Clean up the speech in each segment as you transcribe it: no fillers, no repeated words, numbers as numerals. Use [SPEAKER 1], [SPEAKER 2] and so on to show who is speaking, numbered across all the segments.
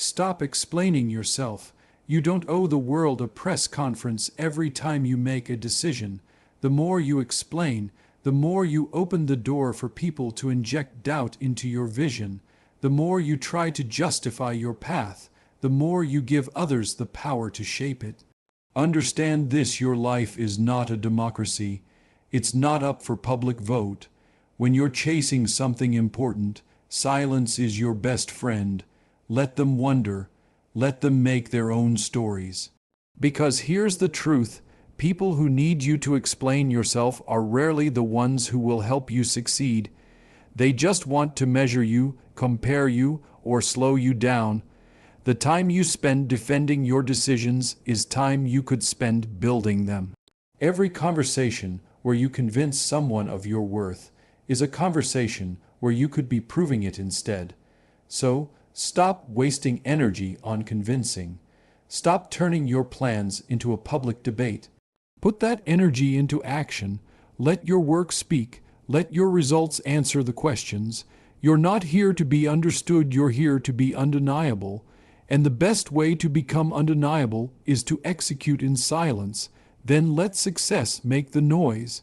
[SPEAKER 1] Stop explaining yourself. You don't owe the world a press conference every time you make a decision. The more you explain, the more you open the door for people to inject doubt into your vision. The more you try to justify your path, the more you give others the power to shape it. Understand this: your life is not a democracy. It's not up for public vote. When you're chasing something important, silence is your best friend. Let them wonder. Let them make their own stories. Because here's the truth: people who need you to explain yourself are rarely the ones who will help you succeed. They just want to measure you, compare you, or slow you down. The time you spend defending your decisions is time you could spend building them. Every conversation where you convince someone of your worth is a conversation where you could be proving it instead. So, stop wasting energy on convincing. Stop turning your plans into a public debate. Put that energy into action. Let your work speak. Let your results answer the questions. You're not here to be understood, you're here to be undeniable. And the best way to become undeniable is to execute in silence. Then let success make the noise.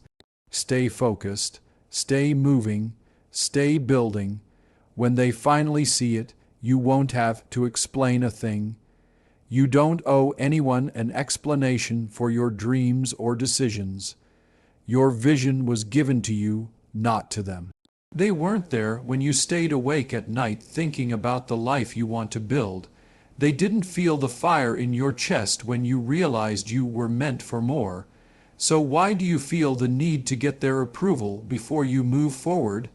[SPEAKER 1] Stay focused. Stay moving. Stay building. When they finally see it, you won't have to explain a thing. You don't owe anyone an explanation for your dreams or decisions. Your vision was given to you, not to them. They weren't there when you stayed awake at night thinking about the life you want to build. They didn't feel the fire in your chest when you realized you were meant for more. So why do you feel the need to get their approval before you move forward?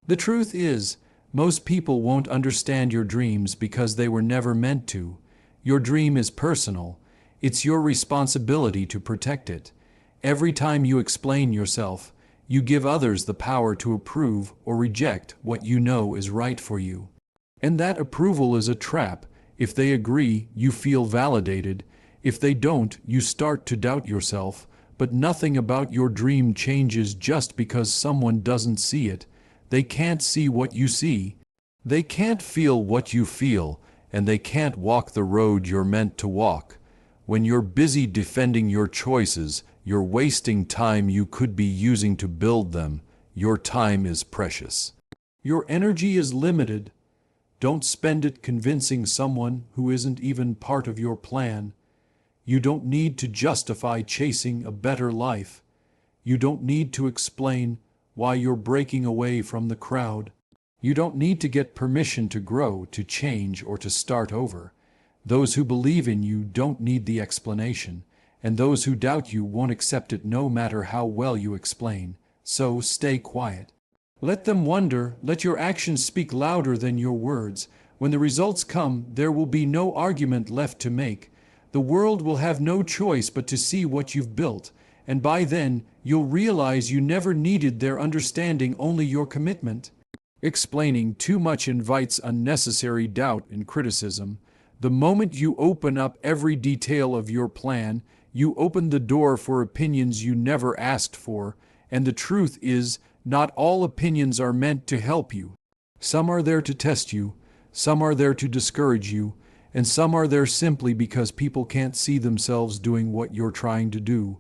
[SPEAKER 1] The truth is, most people won't understand your dreams because they were never meant to. Your dream is personal. It's your responsibility to protect it. Every time you explain yourself, you give others the power to approve or reject what you know is right for you. And that approval is a trap. If they agree, you feel validated. If they don't, you start to doubt yourself. But nothing about your dream changes just because someone doesn't see it. They can't see what you see. They can't feel what you feel, and they can't walk the road you're meant to walk. When you're busy defending your choices, you're wasting time you could be using to build them. Your time is precious. Your energy is limited. Don't spend it convincing someone who isn't even part of your plan. You don't need to justify chasing a better life. You don't need to explain why you're breaking away from the crowd. You don't need to get permission to grow, to change, or to start over. Those who believe in you don't need the explanation, and those who doubt you won't accept it no matter how well you explain. So stay quiet. Let them wonder. Let your actions speak louder than your words. When the results come, there will be no argument left to make. The world will have no choice but to see what you've built, and by then you'll realize you never needed their understanding, only your commitment. Explaining too much invites unnecessary doubt and criticism. The moment you open up every detail of your plan, you open the door for opinions you never asked for, and the truth is, not all opinions are meant to help you. Some are there to test you, some are there to discourage you, and some are there simply because people can't see themselves doing what you're trying to do.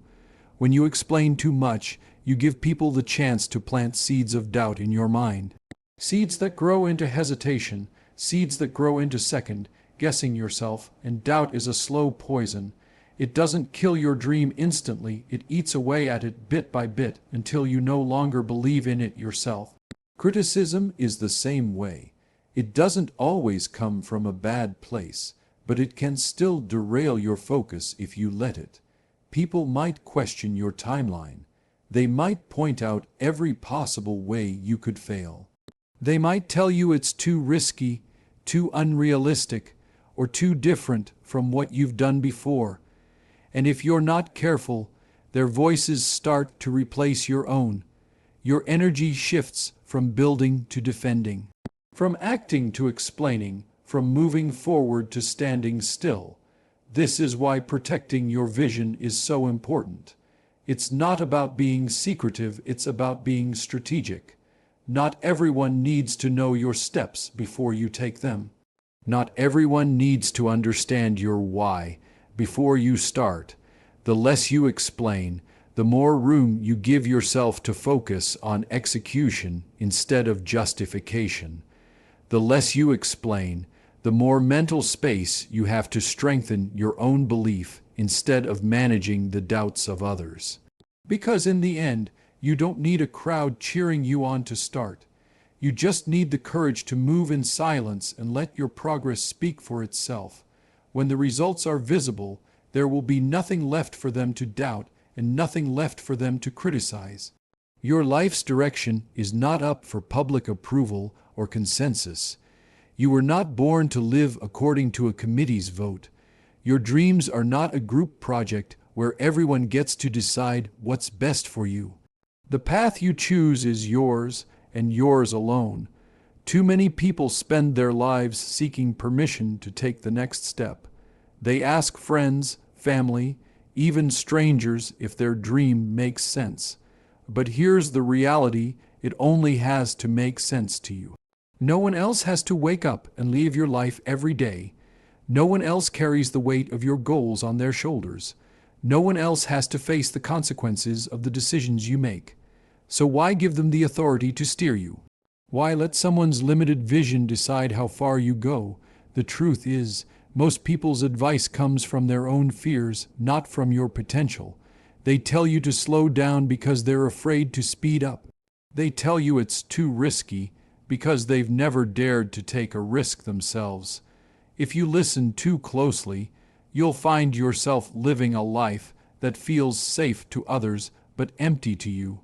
[SPEAKER 1] When you explain too much, you give people the chance to plant seeds of doubt in your mind. Seeds that grow into hesitation, seeds that grow into second-guessing yourself, and doubt is a slow poison. It doesn't kill your dream instantly, it eats away at it bit by bit until you no longer believe in it yourself. Criticism is the same way. It doesn't always come from a bad place, but it can still derail your focus if you let it. People might question your timeline. They might point out every possible way you could fail. They might tell you it's too risky, too unrealistic, or too different from what you've done before. And if you're not careful, their voices start to replace your own. Your energy shifts from building to defending, from acting to explaining, from moving forward to standing still. This is why protecting your vision is so important. It's not about being secretive, it's about being strategic. Not everyone needs to know your steps before you take them. Not everyone needs to understand your why before you start. The less you explain, the more room you give yourself to focus on execution instead of justification. The less you explain, the more mental space you have to strengthen your own belief instead of managing the doubts of others. Because in the end, you don't need a crowd cheering you on to start. You just need the courage to move in silence and let your progress speak for itself. When the results are visible, there will be nothing left for them to doubt and nothing left for them to criticize. Your life's direction is not up for public approval or consensus. You were not born to live according to a committee's vote. Your dreams are not a group project where everyone gets to decide what's best for you. The path you choose is yours and yours alone. Too many people spend their lives seeking permission to take the next step. They ask friends, family, even strangers if their dream makes sense. But here's the reality: it only has to make sense to you. No one else has to wake up and live your life every day. No one else carries the weight of your goals on their shoulders. No one else has to face the consequences of the decisions you make. So why give them the authority to steer you? Why let someone's limited vision decide how far you go? The truth is, most people's advice comes from their own fears, not from your potential. They tell you to slow down because they're afraid to speed up. They tell you it's too risky because they've never dared to take a risk themselves. If you listen too closely, you'll find yourself living a life that feels safe to others but empty to you.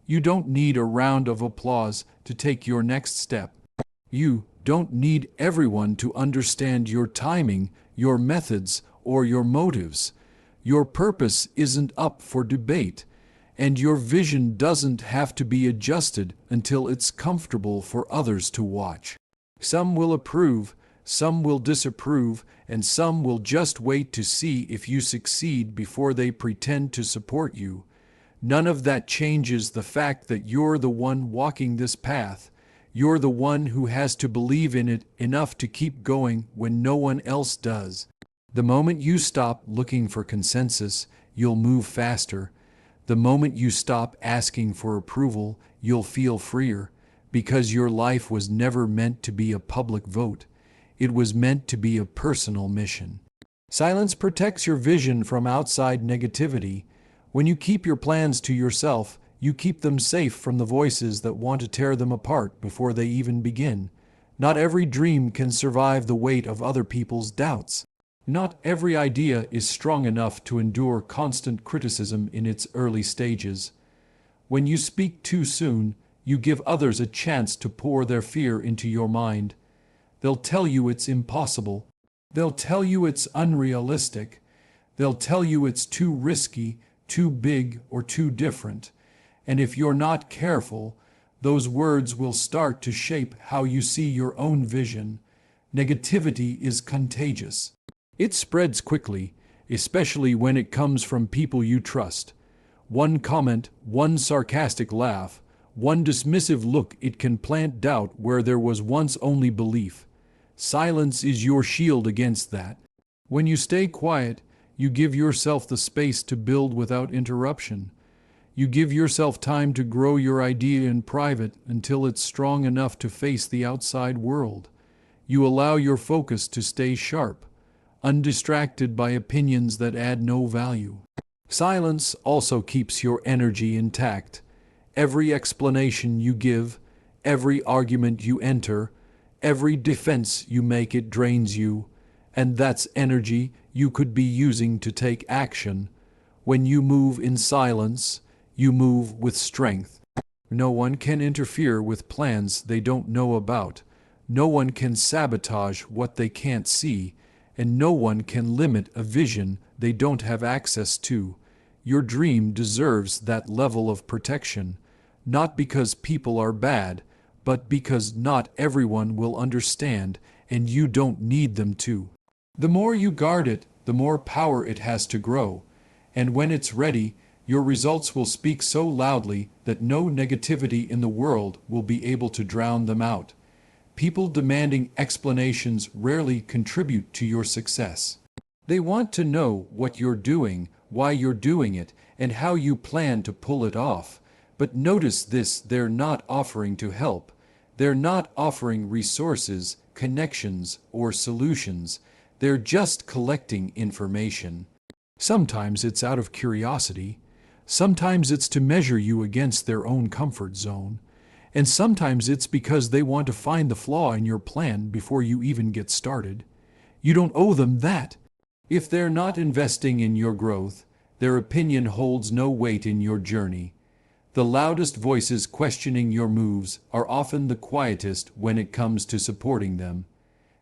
[SPEAKER 1] You don't need a round of applause to take your next step. You don't need everyone to understand your timing, your methods, or your motives. Your purpose isn't up for debate, and your vision doesn't have to be adjusted until it's comfortable for others to watch. Some will approve, some will disapprove, and some will just wait to see if you succeed before they pretend to support you. None of that changes the fact that you're the one walking this path. You're the one who has to believe in it enough to keep going when no one else does. The moment you stop looking for consensus, you'll move faster. The moment you stop asking for approval, you'll feel freer, because your life was never meant to be a public vote. It was meant to be a personal mission. Silence protects your vision from outside negativity. When you keep your plans to yourself, you keep them safe from the voices that want to tear them apart before they even begin. Not every dream can survive the weight of other people's doubts. Not every idea is strong enough to endure constant criticism in its early stages. When you speak too soon, you give others a chance to pour their fear into your mind. They'll tell you it's impossible. They'll tell you it's unrealistic. They'll tell you it's too risky, too big, or too different. And if you're not careful, those words will start to shape how you see your own vision. Negativity is contagious. It spreads quickly, especially when it comes from people you trust. One comment, one sarcastic laugh, one dismissive look, it can plant doubt where there was once only belief. Silence is your shield against that. When you stay quiet, you give yourself the space to build without interruption. You give yourself time to grow your idea in private until it's strong enough to face the outside world. You allow your focus to stay sharp, undistracted by opinions that add no value. Silence also keeps your energy intact. Every explanation you give, every argument you enter, every defense you make, it drains you, and that's energy you could be using to take action. When you move in silence, you move with strength. No one can interfere with plans they don't know about. No one can sabotage what they can't see, and no one can limit a vision they don't have access to. Your dream deserves that level of protection, not because people are bad, but because not everyone will understand, and you don't need them to. The more you guard it, the more power it has to grow, and when it's ready, your results will speak so loudly that no negativity in the world will be able to drown them out. People demanding explanations rarely contribute to your success. They want to know what you're doing, why you're doing it, and how you plan to pull it off. But notice this: they're not offering to help. They're not offering resources, connections, or solutions. They're just collecting information. Sometimes it's out of curiosity. Sometimes it's to measure you against their own comfort zone. And sometimes it's because they want to find the flaw in your plan before you even get started. You don't owe them that. If they're not investing in your growth, their opinion holds no weight in your journey. The loudest voices questioning your moves are often the quietest when it comes to supporting them.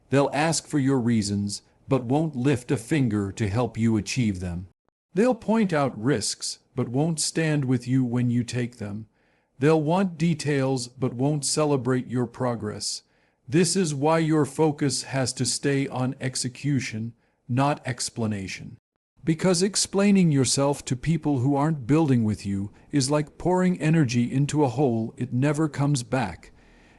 [SPEAKER 1] They'll ask for your reasons, but won't lift a finger to help you achieve them. They'll point out risks, but won't stand with you when you take them. They'll want details, but won't celebrate your progress. This is why your focus has to stay on execution, not explanation. Because explaining yourself to people who aren't building with you is like pouring energy into a hole it never comes back.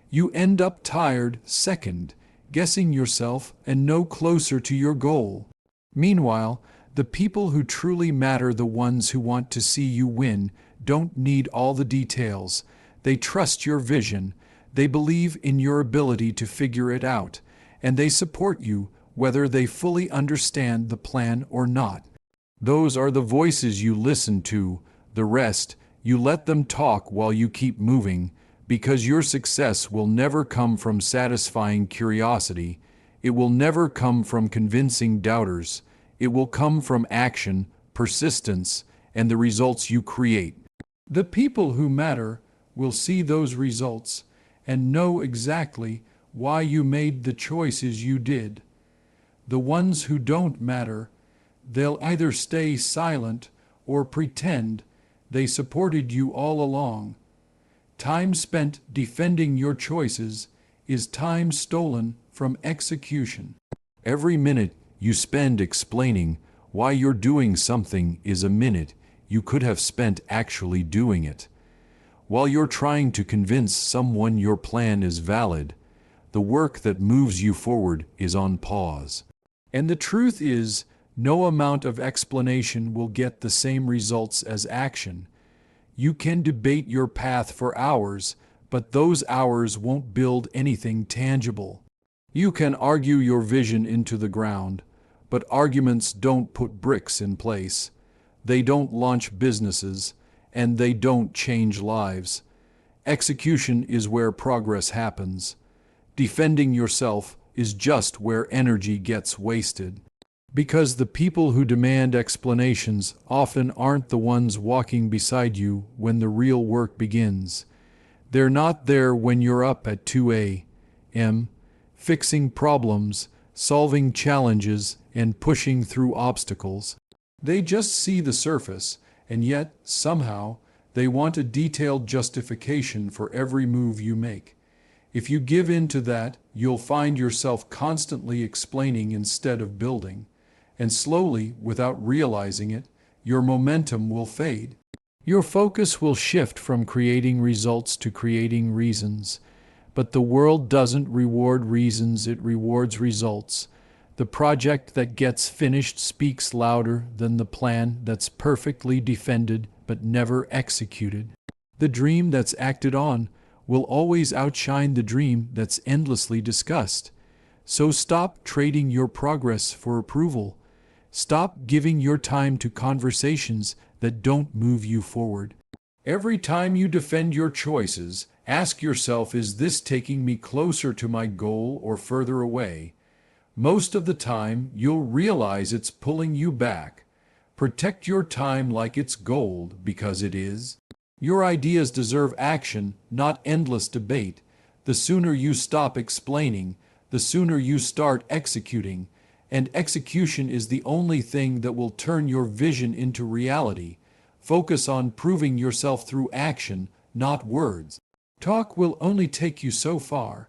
[SPEAKER 1] You end up tired, second, guessing yourself, and no closer to your goal. Meanwhile, the people who truly matter, the ones who want to see you win, don't need all the details. They trust your vision, they believe in your ability to figure it out, and they support you whether they fully understand the plan or not. Those are the voices you listen to. The rest, you let them talk while you keep moving, because your success will never come from satisfying curiosity. It will never come from convincing doubters. It will come from action, persistence, and the results you create. The people who matter will see those results and know exactly why you made the choices you did. The ones who don't matter, they'll either stay silent or pretend they supported you all along. Time spent defending your choices is time stolen from execution. Every minute you spend explaining why you're doing something is a minute you could have spent actually doing it. While you're trying to convince someone your plan is valid, the work that moves you forward is on pause. And the truth is, no amount of explanation will get the same results as action. You can debate your path for hours, but those hours won't build anything tangible. You can argue your vision into the ground, but arguments don't put bricks in place. They don't launch businesses, and they don't change lives. Execution is where progress happens. Defending yourself is just where energy gets wasted. Because the people who demand explanations often aren't the ones walking beside you when the real work begins. They're not there when you're up at 2 a.m., fixing problems, solving challenges, and pushing through obstacles. They just see the surface, and yet, somehow, they want a detailed justification for every move you make. If you give in to that, you'll find yourself constantly explaining instead of building. And slowly, without realizing it, your momentum will fade. Your focus will shift from creating results to creating reasons. But the world doesn't reward reasons, it rewards results. The project that gets finished speaks louder than the plan that's perfectly defended but never executed. The dream that's acted on will always outshine the dream that's endlessly discussed. So stop trading your progress for approval. Stop giving your time to conversations that don't move you forward. Every time you defend your choices, ask yourself, is this taking me closer to my goal or further away? Most of the time, you'll realize it's pulling you back. Protect your time like it's gold, because it is. Your ideas deserve action, not endless debate. The sooner you stop explaining, the sooner you start executing. And execution is the only thing that will turn your vision into reality. Focus on proving yourself through action, not words. Talk will only take you so far.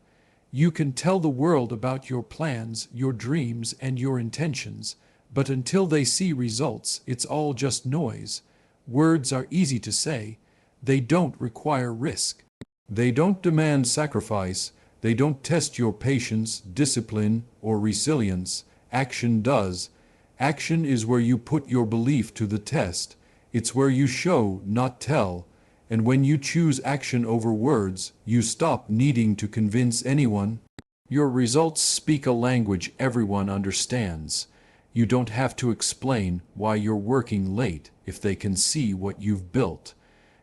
[SPEAKER 1] You can tell the world about your plans, your dreams, and your intentions, but until they see results, it's all just noise. Words are easy to say. They don't require risk. They don't demand sacrifice. They don't test your patience, discipline, or resilience. Action does. Action is where you put your belief to the test. It's where you show, not tell. And when you choose action over words, you stop needing to convince anyone. Your results speak a language everyone understands. You don't have to explain why you're working late if they can see what you've built.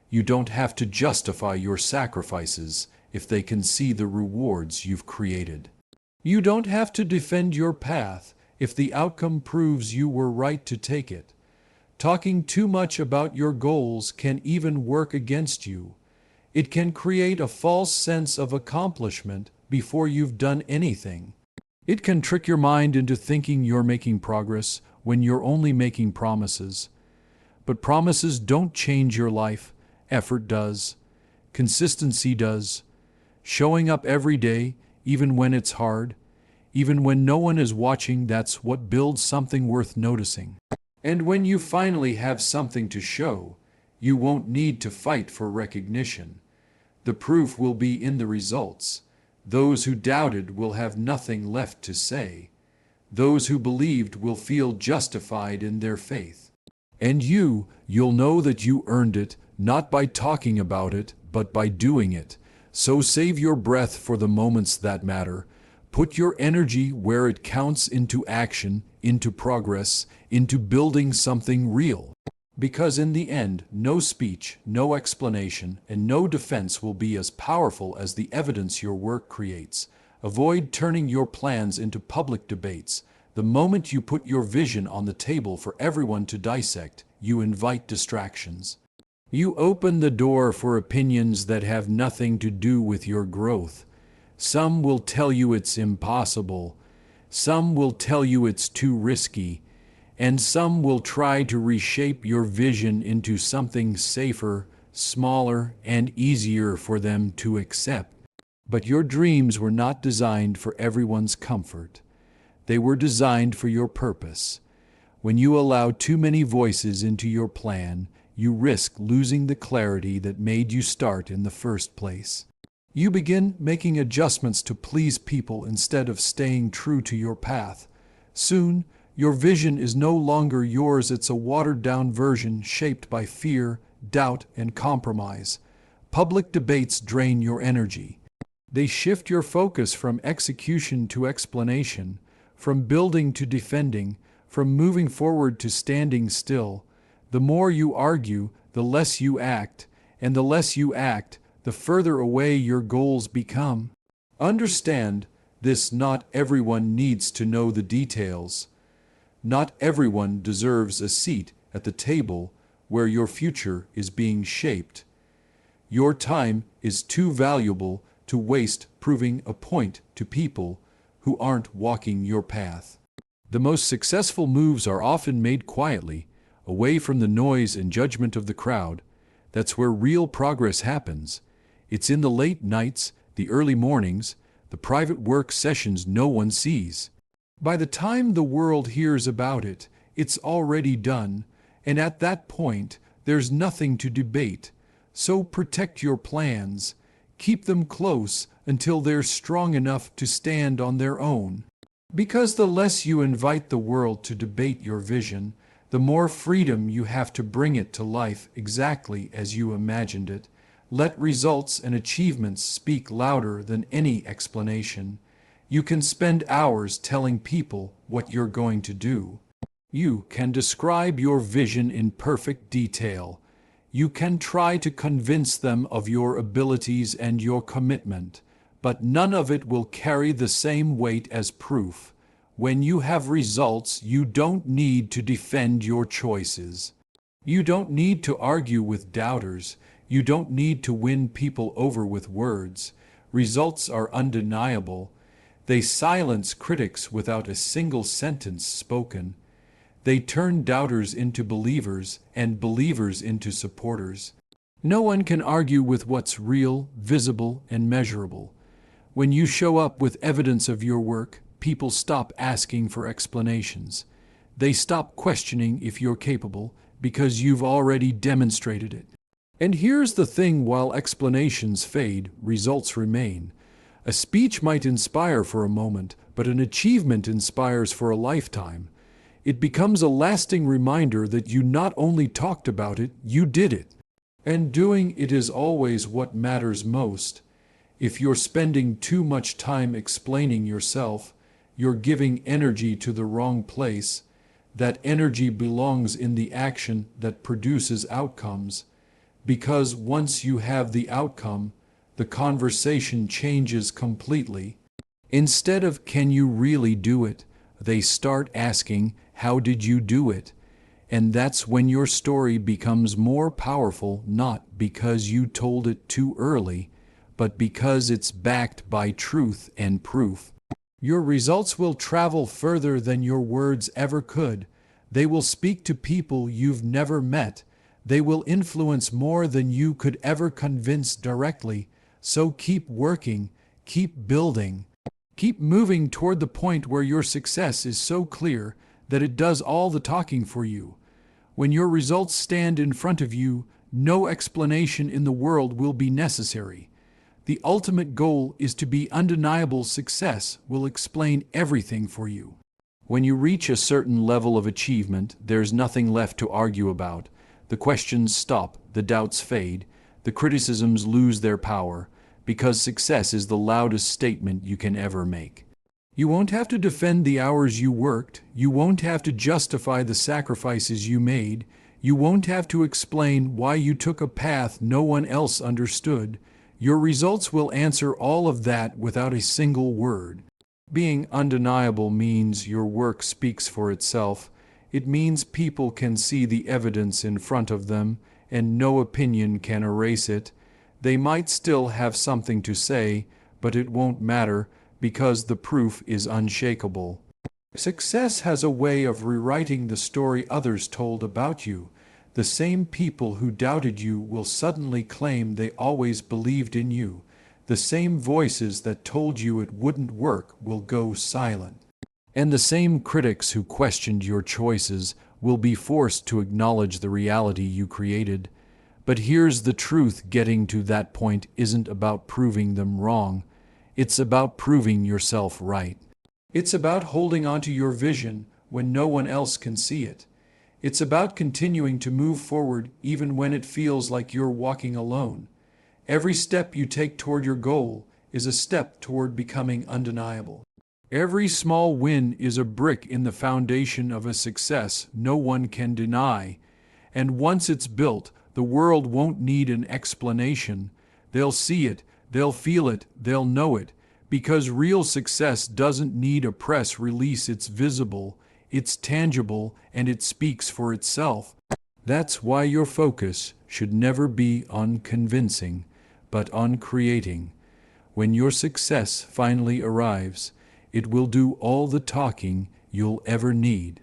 [SPEAKER 1] You don't have to justify your sacrifices if they can see the rewards you've created. You don't have to defend your path if the outcome proves you were right to take it. Talking too much about your goals can even work against you. It can create a false sense of accomplishment before you've done anything. It can trick your mind into thinking you're making progress when you're only making promises. But promises don't change your life. Effort does. Consistency does. Showing up every day, even when it's hard, even when no one is watching, that's what builds something worth noticing. And when you finally have something to show, you won't need to fight for recognition. The proof will be in the results. Those who doubted will have nothing left to say. Those who believed will feel justified in their faith. And you'll know that you earned it, not by talking about it, but by doing it. So save your breath for the moments that matter. Put your energy where it counts, into action, into progress, into building something real. Because in the end, no speech, no explanation, and no defense will be as powerful as the evidence your work creates. Avoid turning your plans into public debates. The moment you put your vision on the table for everyone to dissect, you invite distractions. You open the door for opinions that have nothing to do with your growth. Some will tell you it's impossible. Some will tell you it's too risky. And some will try to reshape your vision into something safer, smaller, and easier for them to accept. But your dreams were not designed for everyone's comfort. They were designed for your purpose. When you allow too many voices into your plan, you risk losing the clarity that made you start in the first place. You begin making adjustments to please people instead of staying true to your path. Soon, your vision is no longer yours. It's a watered-down version shaped by fear, doubt, and compromise. Public debates drain your energy. They shift your focus from execution to explanation, from building to defending, from moving forward to standing still. The more you argue, the less you act, and the less you act, the further away your goals become. Understand this: not everyone needs to know the details. Not everyone deserves a seat at the table where your future is being shaped. Your time is too valuable to waste proving a point to people who aren't walking your path. The most successful moves are often made quietly, away from the noise and judgment of the crowd. That's where real progress happens. It's in the late nights, the early mornings, the private work sessions no one sees. By the time the world hears about it, it's already done, and at that point, there's nothing to debate. So protect your plans. Keep them close until they're strong enough to stand on their own. Because the less you invite the world to debate your vision, the more freedom you have to bring it to life exactly as you imagined it. Let results and achievements speak louder than any explanation. You can spend hours telling people what you're going to do. You can describe your vision in perfect detail. You can try to convince them of your abilities and your commitment, but none of it will carry the same weight as proof. When you have results, you don't need to defend your choices. You don't need to argue with doubters. You don't need to win people over with words. Results are undeniable. They silence critics without a single sentence spoken. They turn doubters into believers and believers into supporters. No one can argue with what's real, visible, and measurable. When you show up with evidence of your work, people stop asking for explanations. They stop questioning if you're capable because you've already demonstrated it. And here's the thing: while explanations fade, results remain. A speech might inspire for a moment, but an achievement inspires for a lifetime. It becomes a lasting reminder that you not only talked about it, you did it. And doing it is always what matters most. If you're spending too much time explaining yourself, you're giving energy to the wrong place. That energy belongs in the action that produces outcomes. Because once you have the outcome, the conversation changes completely. Instead of "can you really do it?" they start asking, "how did you do it?" And that's when your story becomes more powerful, not because you told it too early, but because it's backed by truth and proof. Your results will travel further than your words ever could. They will speak to people you've never met. They will influence more than you could ever convince directly. So keep working, keep building, keep moving toward the point where your success is so clear that it does all the talking for you. When your results stand in front of you, no explanation in the world will be necessary. The ultimate goal is to be undeniable. Success will explain everything for you. When you reach a certain level of achievement, there's nothing left to argue about. The questions stop, the doubts fade, the criticisms lose their power, because success is the loudest statement you can ever make. You won't have to defend the hours you worked. You won't have to justify the sacrifices you made. You won't have to explain why you took a path no one else understood. Your results will answer all of that without a single word. Being undeniable means your work speaks for itself. It means people can see the evidence in front of them, and no opinion can erase it. They might still have something to say, but it won't matter because the proof is unshakable. Success has a way of rewriting the story others told about you. The same people who doubted you will suddenly claim they always believed in you. The same voices that told you it wouldn't work will go silent. And the same critics who questioned your choices will be forced to acknowledge the reality you created. But here's the truth: getting to that point isn't about proving them wrong. It's about proving yourself right. It's about holding onto your vision when no one else can see it. It's about continuing to move forward even when it feels like you're walking alone. Every step you take toward your goal is a step toward becoming undeniable. Every small win is a brick in the foundation of a success no one can deny. And once it's built, the world won't need an explanation. They'll see it, they'll feel it, they'll know it. Because real success doesn't need a press release. It's visible, it's tangible, and it speaks for itself. That's why your focus should never be on convincing, but on creating. When your success finally arrives, it will do all the talking you'll ever need.